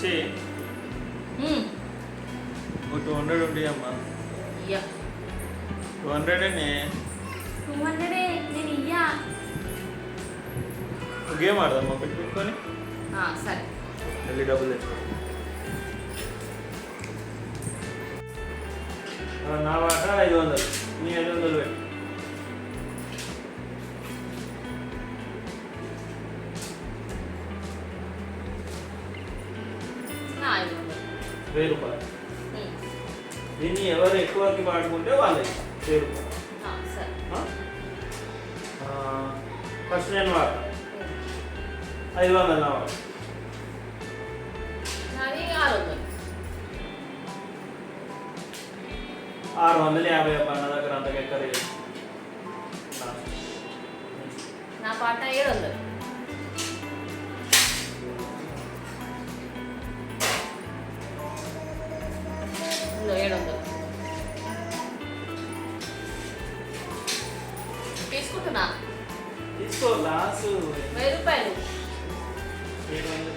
వచ్చి 200 ఉంటాయి అమ్మా. 200 నేను ఇయ్యా. గేమ్ ఆడదామా పెట్టుకొని సరే వెళ్ళి డబ్బులు తెచ్చుకో. నా వాట 500, నీ 500 పెట్టి. నా 500. 1000 రూపాయలు. దీన్ని ఎవరు ఎక్కువకి వాడుకుంటే వాళ్ళకి 1000 రూపాయలు. సరే ఫస్ట్ నేను వాడతా 500 నా వాడు. నాది 600. 650 అబ్బా నా దగ్గర అంతగా ఎక్కడ లేదు. నా పాట 700. ఇందో 700 తీసుకుంటున్నా. తీసుకో లాస్ 1000 రూపాయలు. 700.